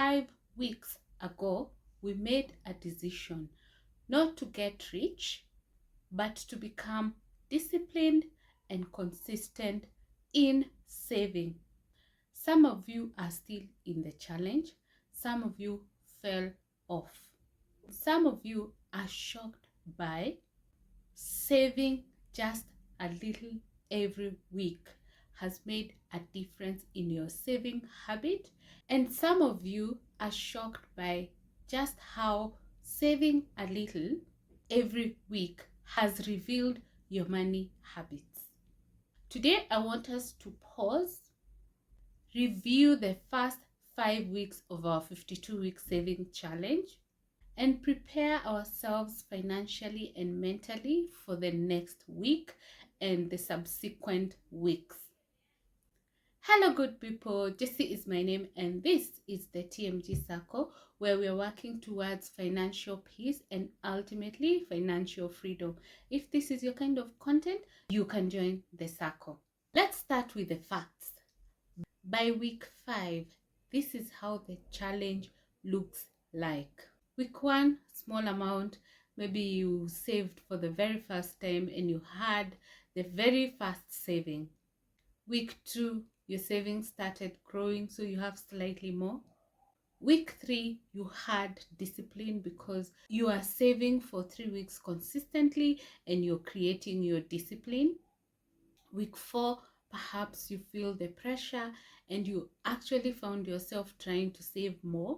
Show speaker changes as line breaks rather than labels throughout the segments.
5 weeks ago, we made a decision not to get rich, but to become disciplined and consistent in saving. Some of you are still in the challenge. Some of you fell off. Some of you are shocked by saving just a little every week has made a difference in your saving habit. And some of you are shocked by just how saving a little every week has revealed your money habits. Today, I want us to pause, review the first 5 weeks of our 52-week saving challenge, and prepare ourselves financially and mentally for the next week and the subsequent weeks. Hello, good people. Jacie is my name, and this is the TMG Circle, where we are working towards financial peace and ultimately financial freedom. If this is your kind of content, you can join the circle. Let's start with the facts. By week 5, this is how the challenge looks like. Week 1, small amount. Maybe you saved for the very first time and you had the very first saving. Week 2, your savings started growing, so you have slightly more. Week 3, you had discipline because you are saving for 3 weeks consistently and you're creating your discipline. Week 4, perhaps you feel the pressure and you actually found yourself trying to save more.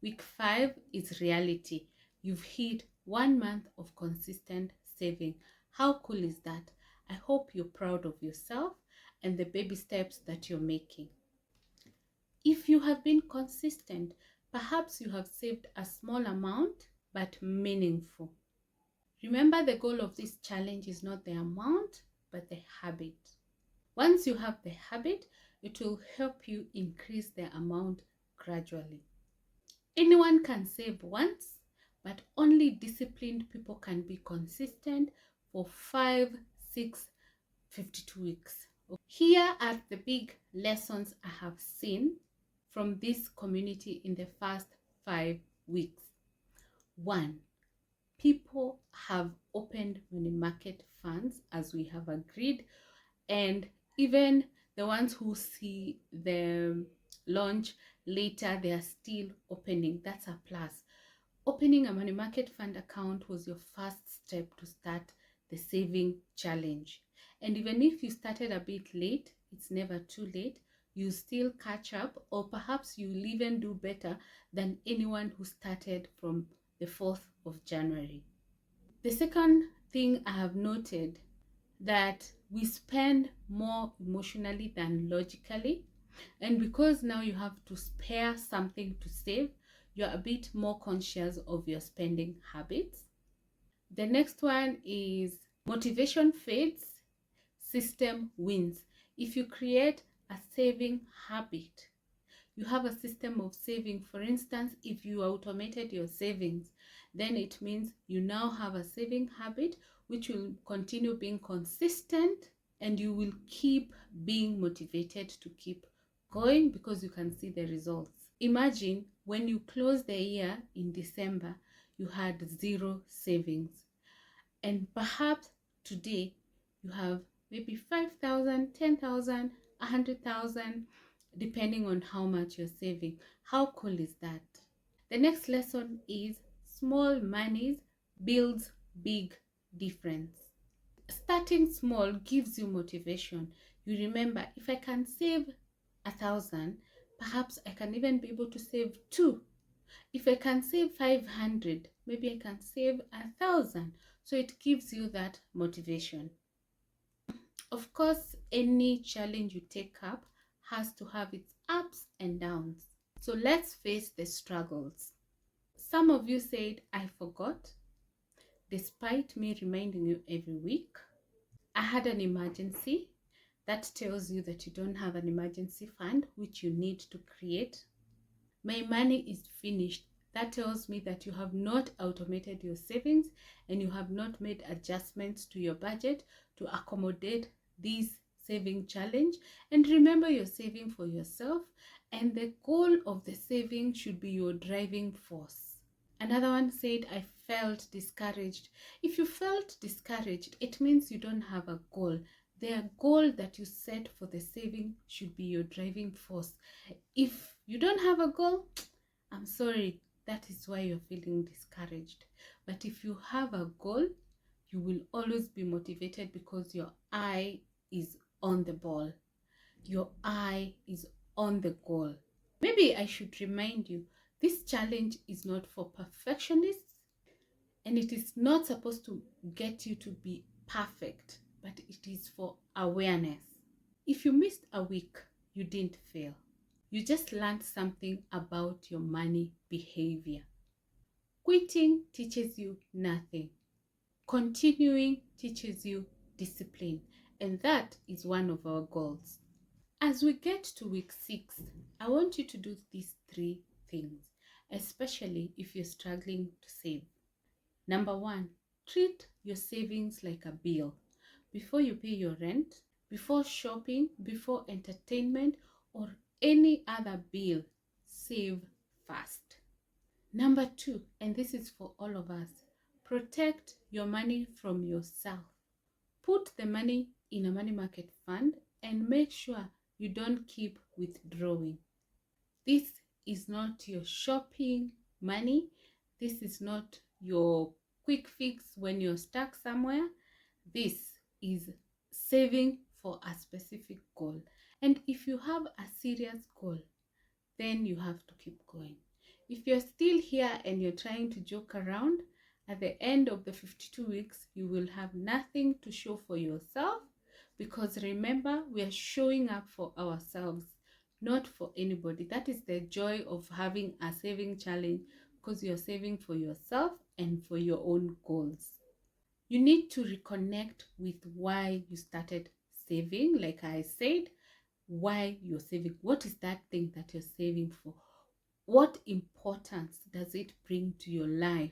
Week 5 is reality. You've hit 1 month of consistent saving. How cool is that? I hope you're proud of yourself and the baby steps that you're making. If you have been consistent, perhaps you have saved a small amount but meaningful. Remember, the goal of this challenge is not the amount but the habit. Once you have the habit, it will help you increase the amount gradually. Anyone can save once, but only disciplined people can be consistent for 5, 6, 52 weeks. Here are the big lessons I have seen from this community in the first 5 weeks. 1, people have opened money market funds as we have agreed, and even the ones who see the launch later, they are still opening. That's a plus. Opening a money market fund account was your first step to start the saving challenge. And even if you started a bit late, it's never too late. You still catch up, or perhaps you'll even do better than anyone who started from the 4th of January. The second thing I have noted, that we spend more emotionally than logically, and because now you have to spare something to save, you're a bit more conscious of your spending habits. The next one is motivation fades, system wins. If you create a saving habit, you have a system of saving. For instance, if you automated your savings, then it means you now have a saving habit which will continue being consistent, and you will keep being motivated to keep going because you can see the results. Imagine when you close the year in December, you had 0 savings, and perhaps today you have maybe 5,000, 10,000, 100,000, depending on how much you're saving. How cool is that? The next lesson is small monies builds big difference. Starting small gives you motivation. You remember, if I can save 1,000, perhaps I can even be able to save 2. If I can save 500, maybe I can save 1,000. So it gives you that motivation. Of course, any challenge you take up has to have its ups and downs. So let's face the struggles. Some of you said, I forgot, despite me reminding you every week. I had an emergency. That tells you that you don't have an emergency fund, which you need to create. My money is finished. That tells me that you have not automated your savings and you have not made adjustments to your budget to accommodate this saving challenge. And remember, you're saving for yourself, And the goal of the saving should be your driving force. Another one said, I felt discouraged. If you felt discouraged, it means you don't have a goal. The goal that you set for the saving should be your driving force. If you don't have a goal, I'm sorry, that is why you're feeling discouraged. But if you have a goal, you will always be motivated because your eye is on the ball. Your eye is on the goal. Maybe I should remind you, this challenge is not for perfectionists, and it is not supposed to get you to be perfect, but it is for awareness. If you missed a week, you didn't fail. You just learned something about your money behavior. Quitting teaches you nothing. Continuing teaches you discipline, and that is one of our goals. As we get to week 6, I want you to do these 3 things, especially if you're struggling to save. Number 1, treat your savings like a bill. Before you pay your rent, before shopping, before entertainment, or any other bill, save first. Number 2, and this is for all of us, protect your money from yourself. Put the money in a money market fund and make sure you don't keep withdrawing. This is not your shopping money. This is not your quick fix when you're stuck somewhere. This is saving for a specific goal. And if you have a serious goal, then you have to keep going. If you're still here and you're trying to joke around, at the end of the 52 weeks, you will have nothing to show for yourself, because remember, we are showing up for ourselves, not for anybody. That is the joy of having a saving challenge, because you're saving for yourself and for your own goals. You need to reconnect with why you started saving. Like I said, why you're saving. What is that thing that you're saving for? What importance does it bring to your life?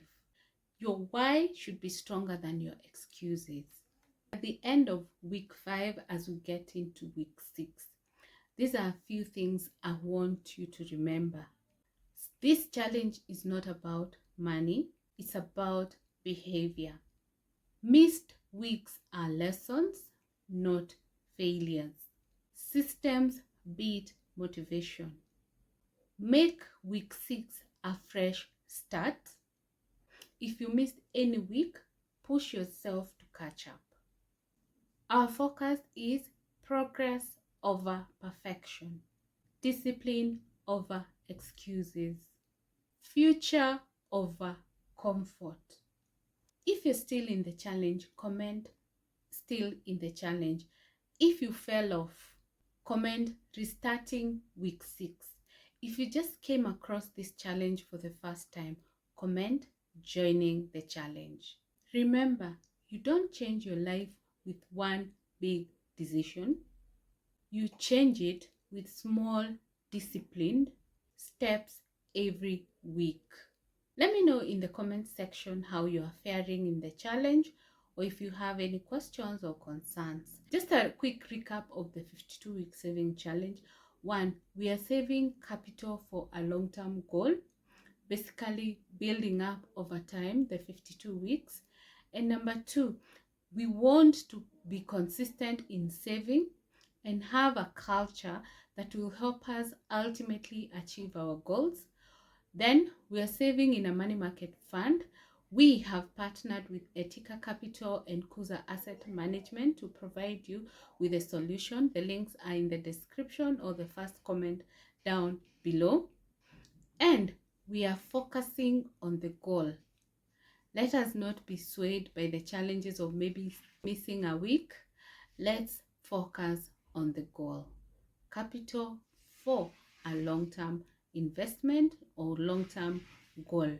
Your why should be stronger than your excuses. At the end of week 5, as we get into week 6, these are a few things I want you to remember. This challenge is not about money, it's about behavior. Missed weeks are lessons, not failures. Systems beat motivation. Make week 6 a fresh start. If you missed any week, push yourself to catch up. Our focus is progress over perfection, discipline over excuses, future over comfort. If you're still in the challenge, comment still in the challenge. If you fell off, comment restarting week 6. If you just came across this challenge for the first time, comment joining the challenge. Remember, you don't change your life with one big decision. You change it with small, disciplined steps every week. Let me know in the comment section how you are faring in the challenge, or if you have any questions or concerns. Just a quick recap of the 52-week saving challenge. 1, we are saving capital for a long-term goal, basically building up over time, the 52 weeks. And number 2, we want to be consistent in saving and have a culture that will help us ultimately achieve our goals. Then we are saving in a money market fund. We have partnered with Etika Capital and Kuza Asset Management to provide you with a solution. The links are in the description or the first comment down below. And we are focusing on the goal. Let us not be swayed by the challenges of maybe missing a week. Let's focus on the goal. Capital for a long-term investment or long-term goal.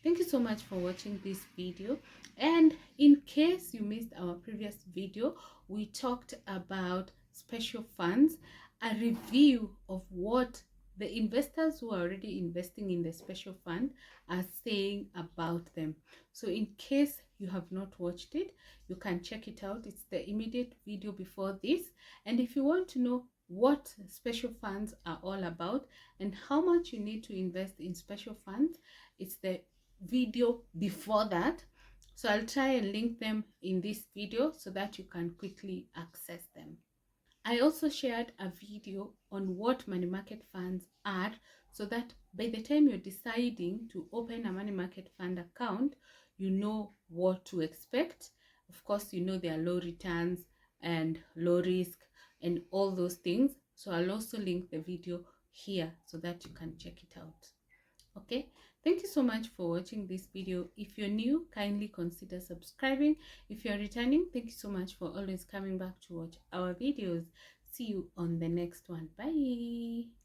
Thank you so much for watching this video. And in case you missed our previous video, we talked about special funds, a review of what the investors who are already investing in the special fund are saying about them. So in case you have not watched it, you can check it out. It's the immediate video before this. And if you want to know what special funds are all about and how much you need to invest in special funds. It's the video before that, so I'll try and link them in this video so that you can quickly access them. I also shared a video on what money market funds are, so that by the time you're deciding to open a money market fund account, you know what to expect. Of course, you know there are low returns and low risk and all those things. So I'll also link the video here so that you can check it out. Okay, thank you so much for watching this video. If you're new, kindly consider subscribing. If you're returning, thank you so much for always coming back to watch our videos. See you on the next one. Bye.